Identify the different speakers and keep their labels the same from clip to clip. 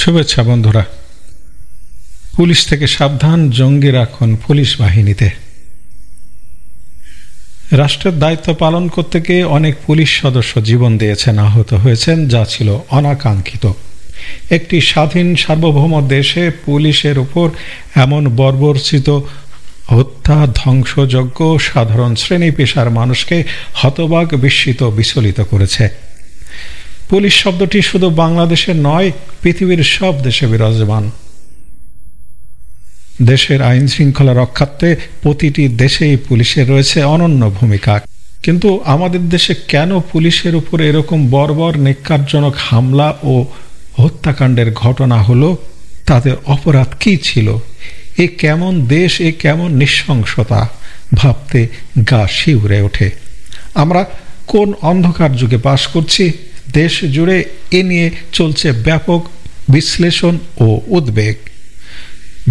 Speaker 1: শুভেচ্ছা বন্ধুরা। পুলিশ থেকে সাবধান, জঙ্গির এখন পুলিশ বাহিনীতে। রাষ্ট্রের দায়িত্ব পালন করতে গিয়ে অনেক পুলিশ সদস্য জীবন দিয়েছেন, আহত হয়েছেন, যা ছিল অনাকাঙ্ক্ষিত। একটি স্বাধীন সার্বভৌম দেশে পুলিশের উপর এমন বর্বরচিত হত্যা, ধ্বংসযজ্ঞ সাধারণ শ্রেণী পেশার মানুষকে হতবাক, বিস্মিত, বিচলিত করেছে। পুলিশ শব্দটি শুধু বাংলাদেশে নয়, পৃথিবীর সব দেশে বিরাজমান। দেশের আইন শৃঙ্খলা রক্ষার্থে প্রতিটি দেশেই পুলিশের রয়েছে অনন্য ভূমিকা। কিন্তু আমাদের দেশে কেন পুলিশের উপর এরকম বর্বর, নিকারজনক হামলা ও হত্যাকাণ্ডের ঘটনা হলো? তাদের অপরাধ কি ছিল? এ কেমন দেশ, এ কেমন নৃশংসতা, ভাবতে গা শিউরে ওঠে। আমরা কোন অন্ধকার যুগে বাস করছি? দেশ জুড়ে এ নিয়ে চলছে ব্যাপক বিশ্লেষণ ও উদ্বেগ।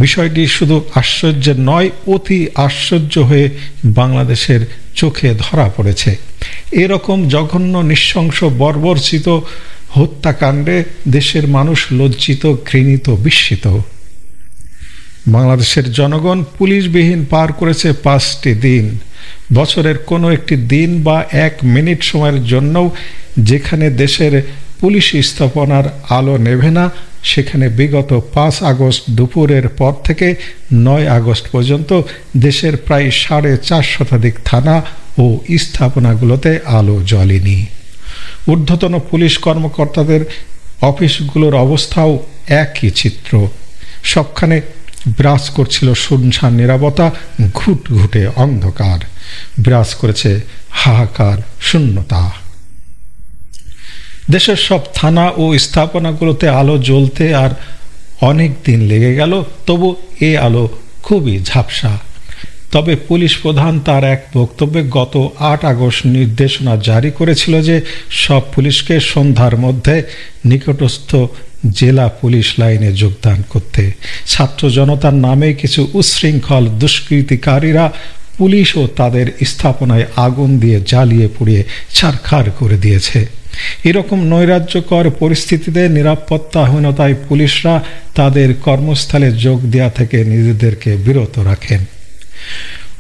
Speaker 1: বিষয়টি শুধু আশ্চর্যের নয়, অতি আশ্চর্য হয়ে বাংলাদেশের চোখে ধরা পড়েছে। এরকম জঘন্য, নৃশংস, বর্বরচিত হত্যাকাণ্ডে দেশের মানুষ লজ্জিত, ঘৃণিত, বিস্মিত। বাংলাদেশের জনগণ পুলিশবিহীন পার করেছে 5টি দিন। বছরের কোনো একটি দিন বা 1 মিনিট সময়ের জন্যও যেখানে দেশের পুলিশ স্থাপনার আলো নেভে না, সেখানে বিগত 5 আগস্ট দুপুরের পর থেকে 9 আগস্ট পর্যন্ত দেশের প্রায় 4.5 শতাধিক থানা ও স্থাপনাগুলোতে আলো জ্বলেনি। ঊর্ধ্বতন পুলিশ কর্মকর্তাদের অফিসগুলোর অবস্থাও একই চিত্র। সবখানে বিরাজ করছিল শুনশান নীরবতা, ঘুটঘুটে অন্ধকার, বিরাজ করেছে হাহাকার, শূন্যতা। দেশের সব থানা ও স্থাপনাগুলোতে আলো জ্বলতে আর অনেক দিন লেগে গেল, তবু এ আলো খুবই ঝাপসা। তবে পুলিশ প্রধান তার এক বক্তব্যে গত 8 আগস্ট নির্দেশনা জারি করেছিল যে সব পুলিশকে সন্ধ্যার মধ্যে নিকটস্থ জেলা পুলিশ লাইনে যোগদান করতে। ছাত্র জনতার নামে কিছু উচ্ছৃঙ্খল দুষ্কৃতিকারীরা পুলিশ ও তাদের স্থাপনায় আগুন দিয়ে জ্বালিয়ে পুড়িয়ে ছারখার করে দিয়েছে। এরকম নৈরাজ্যকর পরিস্থিতিতে নিরাপত্তাহীনতায় পুলিশরা তাদের কর্মস্থলে যোগ দেওয়া থেকে নিজেদেরকে বিরত রাখেন।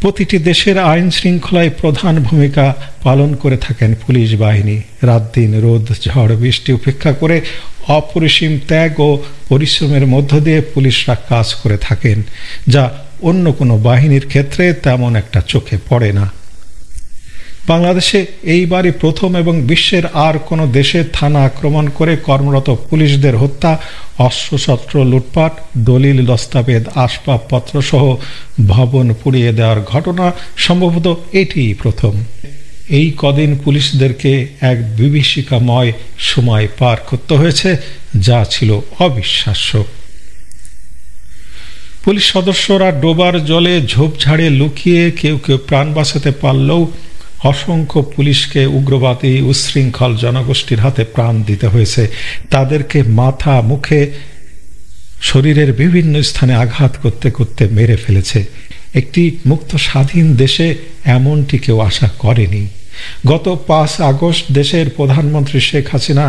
Speaker 1: প্রতিটি দেশের আইন শৃঙ্খলায় প্রধান ভূমিকা পালন করে থাকেন পুলিশ বাহিনী। রাত দিন, রোদ, ঝড়, বৃষ্টি উপেক্ষা করে অপরিসীম ত্যাগ ও পরিশ্রমের মধ্য দিয়ে পুলিশরা কাজ করে থাকেন, যা অন্য কোনো বাহিনীর ক্ষেত্রে তেমন একটা চোখে পড়ে না। বাংলাদেশে এইবারই প্রথম এবং বিশ্বের আর কোনো দেশে থানা আক্রমণ করে কর্মরত পুলিশদের হত্যা, অস্ত্রশস্ত্র লুটপাট, দলিল দস্তাবেজ, আসবাবপত্র সহ ভবন পুড়িয়ে দেওয়ার ঘটনা সম্ভবত এটিই প্রথম। এই কদিন পুলিশদেরকে এক বিভীষিকাময় সময় পার করতে হয়েছে, যা ছিল অবিশ্বাস্য। পুলিশ সদস্যরা ডোবার জলে ঝোপঝাড়ে লুকিয়ে কেউ কেউ প্রাণ বাঁচাতে পারলেও অসংখ্য পুলিশকে উগ্রবাদী উচ্ছৃঙ্খল জনগোষ্ঠীর হাতে প্রাণ দিতে হয়েছে। তাদেরকে মাথা, মুখে, শরীরের বিভিন্ন স্থানে আঘাত করতে করতে মেরে ফেলেছে। একটি মুক্ত স্বাধীন দেশে এমনটি কেউ আশা করেনি। গত 5 আগস্ট দেশের প্রধানমন্ত্রী শেখ হাসিনা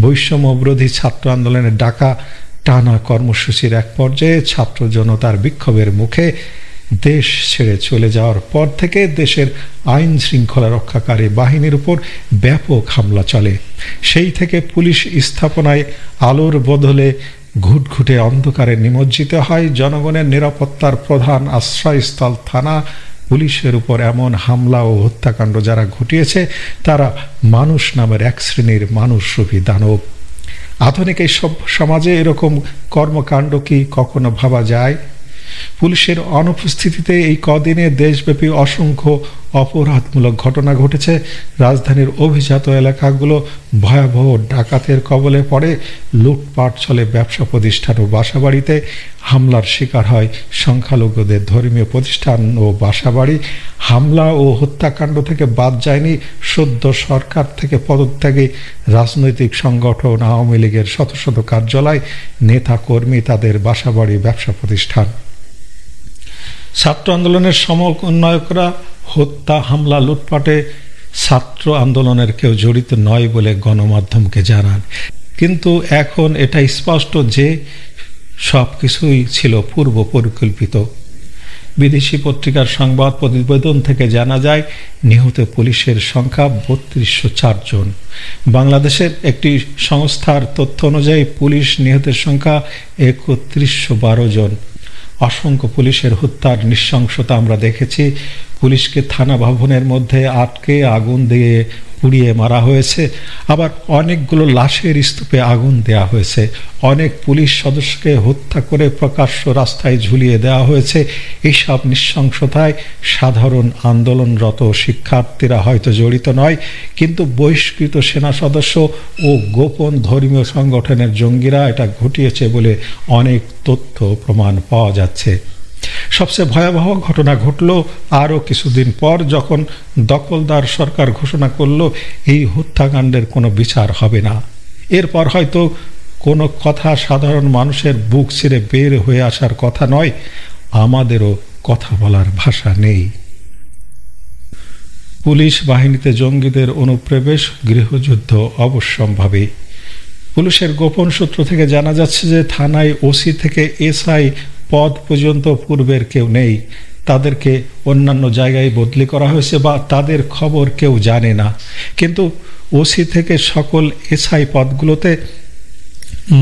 Speaker 1: বৈষম্য বিরোধী ছাত্র আন্দোলনের ডাকা টানা কর্মসূচির এক পর্যায়ে ছাত্র জনতার বিক্ষোভের মুখে দেশ ছেড়ে চলে যাওয়ার পর থেকে দেশের আইন শৃঙ্খলা রক্ষাকারী বাহিনীর উপর ব্যাপক হামলা চলে। সেই থেকে পুলিশ স্থাপনায় আলোর বদলে ঘুটঘুটে অন্ধকারে নিমজ্জিত হয়। জনগণের নিরাপত্তার প্রধান আশ্রয়স্থল থানা পুলিশের উপর এমন হামলা ও হত্যাকাণ্ড যারা ঘটিয়েছে, তারা মানুষ নামের এক শ্রেণীর মানুষরূপী দানব। আধুনিক এই সব সমাজে এরকম কর্মকাণ্ড কি কখনো ভাবা যায়? পুলিশের অনুপস্থিতিতে এই কদিনে দেশব্যাপী অসংখ্য অপরাধমূলক ঘটনা ঘটেছে। রাজধানীর অভিজাত এলাকাগুলো ভয়াবহ ডাকাতের কবলে পড়ে, লুটপাট চলে ব্যবসা প্রতিষ্ঠান ও বাসাবাড়িতে, হামলার শিকার হয় সংখ্যালঘুদের ধর্মীয় প্রতিষ্ঠান ও বাসাবাড়ি। হামলা ও হত্যাকাণ্ড থেকে বাদ যায়নি সদ্য সরকার থেকে পদত্যাগী রাজনৈতিক সংগঠন আওয়ামী লীগের শত শত কার্যালয়, নেতা কর্মী, তাদের বাসাবাড়ি, ব্যবসা প্রতিষ্ঠান। ছাত্র আন্দোলনের সমন্বয়করা হত্যা, হামলা, লুটপাটে ছাত্র আন্দোলনের কেউ জড়িত নয় বলে গণমাধ্যমকে জানান। কিন্তু এখন এটা স্পষ্ট যে সব কিছুই ছিল পূর্ব পরিকল্পিত। বিদেশি পত্রিকার সংবাদ প্রতিবেদন থেকে জানা যায় নিহত পুলিশের সংখ্যা ৩২০৪ জন। বাংলাদেশের একটি সংস্থার তথ্য অনুযায়ী পুলিশ নিহতের সংখ্যা ৩১১২ জন। অসংখ্য পুলিশের হত্যার নৃশংসতা আমরা দেখেছি। পুলিশকে থানা ভবনের মধ্যে আটকে আগুন দিয়ে পুড়িয়ে মারা হয়েছে, আবার অনেকগুলো লাশের স্তূপে আগুন দেওয়া হয়েছে। অনেক পুলিশ সদস্যকে হত্যা করে প্রকাশ্য রাস্তায় ঝুলিয়ে দেওয়া হয়েছে। এইসব নৃশংসতায় সাধারণ আন্দোলনরত শিক্ষার্থীরা হয়তো জড়িত নয়, কিন্তু বহিষ্কৃত সেনা সদস্য ও গোপন ধর্মীয় সংগঠনের জঙ্গিরা এটা ঘটিয়েছে বলে অনেক তথ্য প্রমাণ পাওয়া যাচ্ছে। সবচেয়ে ভয়াবহ ঘটনা ঘটল আরও কিছুদিন পর, যখন দখলদার সরকার ঘোষণা করল এই হত্যাকাণ্ডের কোনো বিচার হবে না। এরপর হয়তো কোনো কথা সাধারণ মানুষের বুক ছিঁড়ে বের হয়ে আসার কথা নয়, আমাদেরও কথা বলার ভাষা নেই। পুলিশ বাহিনীতে জঙ্গিদের অনুপ্রবেশ, গৃহযুদ্ধ অবশ্যম্ভাবী। পুলিশের গোপন সূত্র থেকে জানা যাচ্ছে যে থানায় ওসি থেকে এসআই পদ পর্যন্ত পূর্বের কেউ নেই। তাদেরকে অন্যান্য জায়গায় বদলি করা হয়েছে বা তাদের খবর কেউ জানে না। কিন্তু ওসি থেকে সকল এসআই পদগুলোতে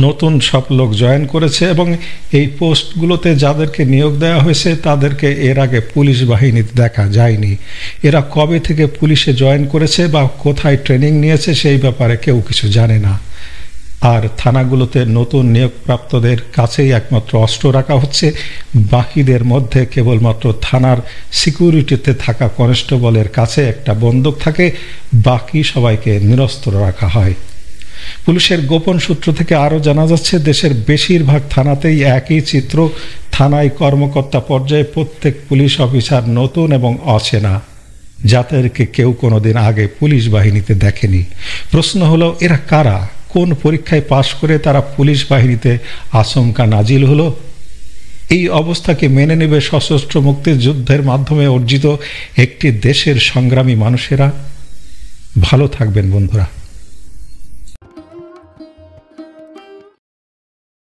Speaker 1: নতুন সব লোক জয়েন করেছে এবং এই পোস্টগুলোতে যাদেরকে নিয়োগ দেওয়া হয়েছে তাদেরকে এর আগে পুলিশ বাহিনীতে দেখা যায়নি। এরা কবে থেকে পুলিশে জয়েন করেছে বা কোথায় ট্রেনিং নিয়েছে সেই ব্যাপারে কেউ কিছু জানে না। আর থানাগুলোতে নতুন নিয়োগপ্রাপ্তদের কাছেই একমাত্র অস্ত্র রাখা হচ্ছে। বাকিদের মধ্যে কেবলমাত্র থানার সিকিউরিটিতে থাকা কনস্টেবলের কাছে একটা বন্দুক থাকে, বাকি সবাইকে নিরস্ত্র রাখা হয়। পুলিশের গোপন সূত্র থেকে আরও জানা যাচ্ছে দেশের বেশিরভাগ থানাতেই একই চিত্র। থানায় কর্মকর্তা পর্যায়ে প্রত্যেক পুলিশ অফিসার নতুন এবং অচেনা, যাদেরকে কেউ কোনোদিন আগে পুলিশ বাহিনীতে দেখেনি। প্রশ্ন হলো, এরা কারা? কোন পরীক্ষায় পাশ করে তারা পুলিশ বাহিনীতে আচমকা নাজিল হলো? এই অবস্থাকে মেনে নেবে সশস্ত্র মুক্তিযুদ্ধের মাধ্যমে অর্জিত একটি দেশের সংগ্রামী মানুষেরা? ভালো থাকবেন বন্ধুরা।